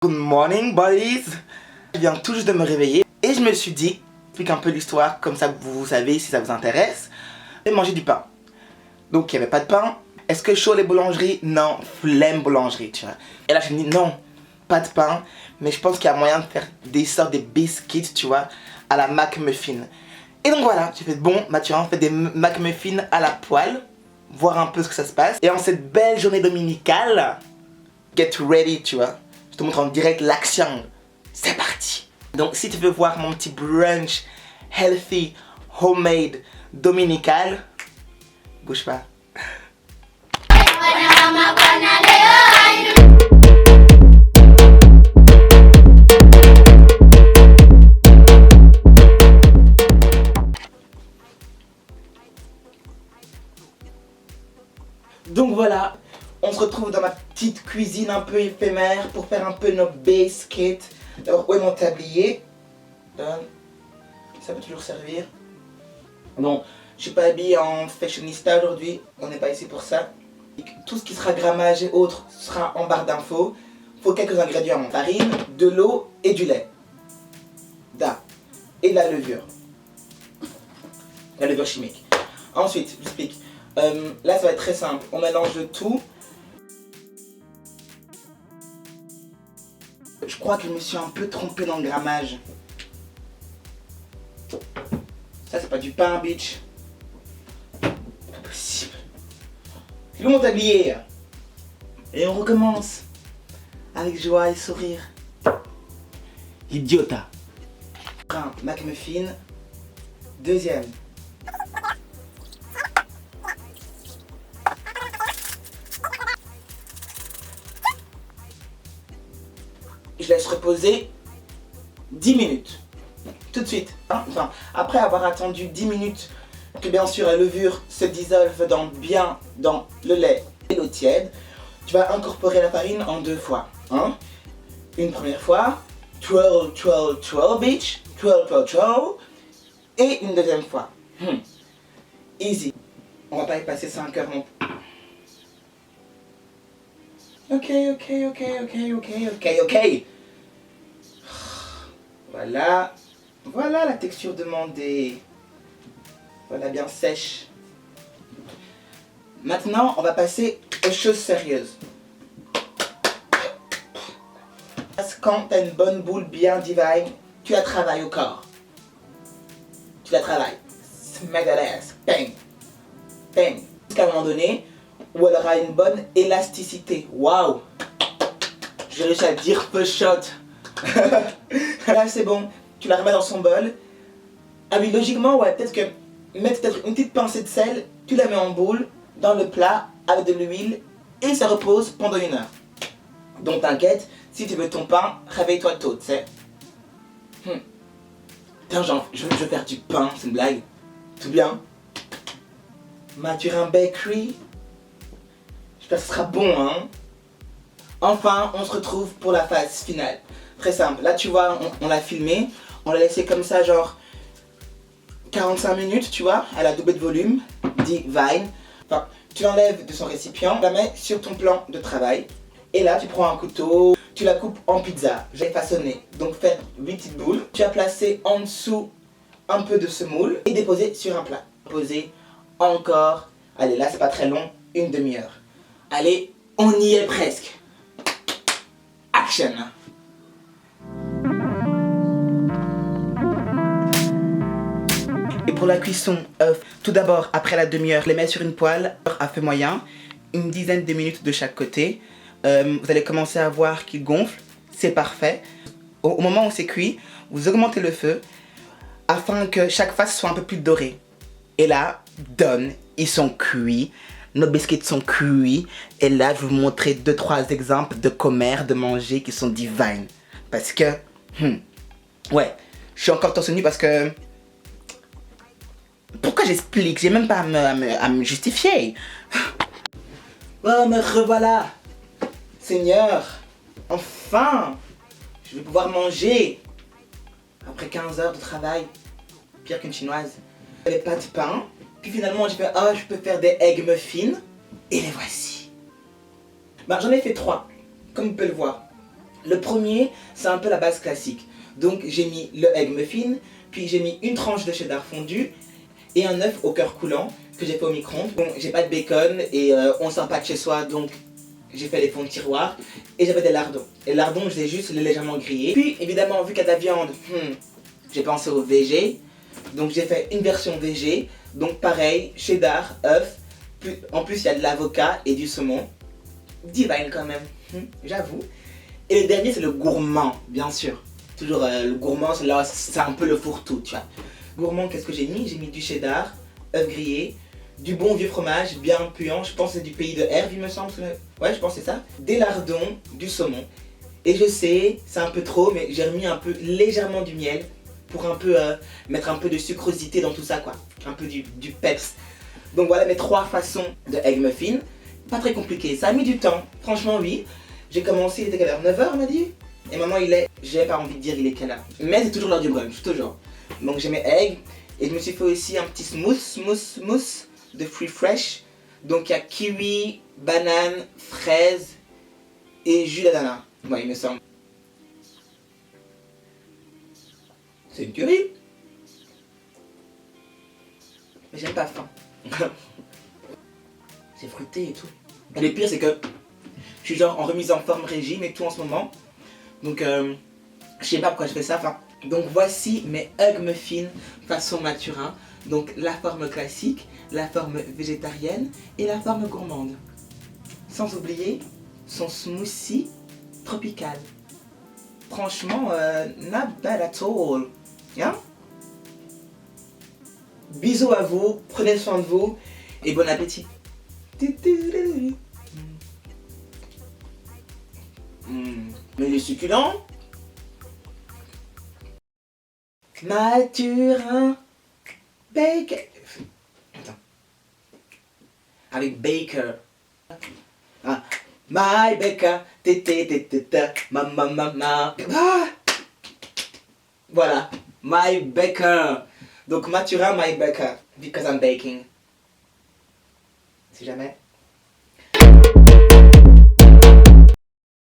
Good morning, buddies! Je viens tout juste de me réveiller et je me suis dit, j'explique un peu l'histoire, comme ça vous savez si ça vous intéresse. J'ai mangé du pain. Donc il n'y avait pas de pain. Est-ce que chaud les boulangeries? Non, flemme boulangerie, tu vois. Et là je me dis non, pas de pain, mais je pense qu'il y a moyen de faire des sortes de biscuits, tu vois, à la McMuffin. Et donc voilà, j'ai fait bon, bah tu vois, on fait des McMuffins à la poêle, voir un peu ce que ça se passe. Et en cette belle journée dominicale, get ready, tu vois. Je te montre en direct l'action. C'est parti. Donc si tu veux voir mon petit brunch healthy, homemade, dominical, bouge pas. Donc voilà, on se retrouve dans ma petite cuisine un peu éphémère pour faire un peu nos biscuits. D'abord, où est mon tablier? Ça peut toujours servir. Bon, je suis pas habillé en fashionista aujourd'hui, on n'est pas ici pour ça. Tout ce qui sera grammage et autres sera en barre d'infos. Il faut quelques ingrédients, farine, de l'eau et du lait. Et de la levure. La levure chimique. Ensuite, je explique. Là, ça va être très simple. On mélange le tout. Je crois que je me suis un peu trompé dans le grammage. Ça, c'est pas du pain, bitch. Pas possible. C'est mon tablier. Et on recommence. Avec joie et sourire. Idiota. Un McMuffin. Deuxième. Je laisse reposer 10 minutes. Tout de suite. Enfin, après avoir attendu 10 minutes que bien sûr la levure se dissolve bien dans le lait et l'eau tiède, tu vas incorporer la farine en deux fois. Hein? Une première fois, twirl, twirl, twirl, bitch. Twirl, twirl, twirl. Et une deuxième fois. Easy. On va pas y passer 5 heures non plus. Ok. Voilà la texture demandée. Voilà, bien sèche. Maintenant, on va passer aux choses sérieuses. Quand tu as une bonne boule bien divine, tu la travailles au corps. Tu la travailles. Smack that ass. Bang. Bang. Jusqu'à un moment donné où elle aura une bonne élasticité. Waouh. J'ai réussi à dire peu shot. Là, c'est bon. Tu la remets dans son bol. Ah oui, logiquement, ouais, peut-être que mettre peut-être une petite pincée de sel, tu la mets en boule dans le plat avec de l'huile et ça repose pendant 1 heure. Donc t'inquiète, si tu veux ton pain, réveille-toi tôt, tu sais. Putain, genre, je veux faire du pain, c'est une blague. Tout bien. Maturin Bakery. J'espère que ce sera bon, hein. Enfin, on se retrouve pour la phase finale. Très simple. Là, tu vois, on l'a filmé. On l'a laissé comme ça, genre 45 minutes, tu vois. Elle a doublé de volume. Divine. Enfin, tu l'enlèves de son récipient, tu la mets sur ton plan de travail. Et là, tu prends un couteau, tu la coupes en pizza. J'ai façonné. Donc, faire 8 petites boules. Tu as placé en dessous un peu de semoule et déposé sur un plat. Poser encore. Allez, là, c'est pas très long. 1 demi-heure. Allez, on y est presque. Action! Et pour la cuisson, tout d'abord, après la demi-heure, les mets sur une poêle à feu moyen, une dizaine de minutes de chaque côté. Vous allez commencer à voir qu'ils gonflent, c'est parfait. Au moment où c'est cuit, vous augmentez le feu afin que chaque face soit un peu plus dorée. Et là, done, ils sont cuits. Nos biscuits sont cuits. Et là, je vais vous montrer 2-3 exemples de commères, de manger qui sont divines. Parce que, ouais, je suis encore torse nu parce que... Pourquoi j'explique? J'ai même pas à me justifier. Oh, me revoilà. Seigneur, enfin, je vais pouvoir manger. Après 15 heures de travail, pire qu'une chinoise. Il n'y avait pas de pain. Puis finalement, j'ai fait, oh, je peux faire des egg muffins. Et les voici. Bah, j'en ai fait 3, comme vous pouvez le voir. Le premier, c'est un peu la base classique. Donc j'ai mis le egg muffin, puis j'ai mis une tranche de cheddar fondu et un œuf au cœur coulant que j'ai fait au micro-ondes. Bon, j'ai pas de bacon et on sort pas de chez soi, donc j'ai fait les fonds de tiroir et j'avais des lardons. Et les lardons, je les ai juste légèrement grillés. Puis évidemment, vu qu'il y a de la viande, j'ai pensé au VG. Donc j'ai fait une version VG. Donc pareil, cheddar, œuf. En plus, il y a de l'avocat et du saumon. Divine quand même, j'avoue. Et le dernier, c'est le gourmand, bien sûr. Toujours le gourmand, c'est un peu le fourre-tout, tu vois. Gourmand, qu'est-ce que j'ai mis? J'ai mis du cheddar, œuf grillé, du bon vieux fromage bien puant. Je pense que c'est du pays de Herve, il me semble. Ouais, je pense que c'est ça. Des lardons, du saumon. Et je sais, c'est un peu trop, mais j'ai remis un peu légèrement du miel pour un peu mettre un peu de sucrosité dans tout ça, quoi. Un peu du peps. Donc voilà mes 3 façons de egg muffin. Pas très compliqué, ça a mis du temps. Franchement, oui. J'ai commencé, il était quelle heure? 9 h on m'a dit. Et maintenant il est, j'ai pas envie de dire il est quelle heure. Mais c'est toujours l'heure du brunch, toujours. Donc j'ai mes eggs. Et je me suis fait aussi un petit smooth de fruits fresh. Donc il y a kiwi, banane, fraise et jus d'ananas. Ouais, il me semble. C'est une tuerie. Mais j'aime pas faim. C'est fruité et tout. Et le pire c'est que je suis genre en remise en forme régime et tout en ce moment. Donc je sais pas pourquoi je fais ça. Enfin, donc voici mes egg muffins façon Mathurin. Donc la forme classique, la forme végétarienne et la forme gourmande. Sans oublier son smoothie tropical. Franchement, not bad at all. Hein? Bisous à vous, prenez soin de vous et bon appétit. Mais il est succulent. Mathurin Baker. Attends. Avec Baker. Ah. My Baker. Ma. Ah. Voilà. My Baker. Donc Mathurin My Baker. Because I'm baking. Si jamais.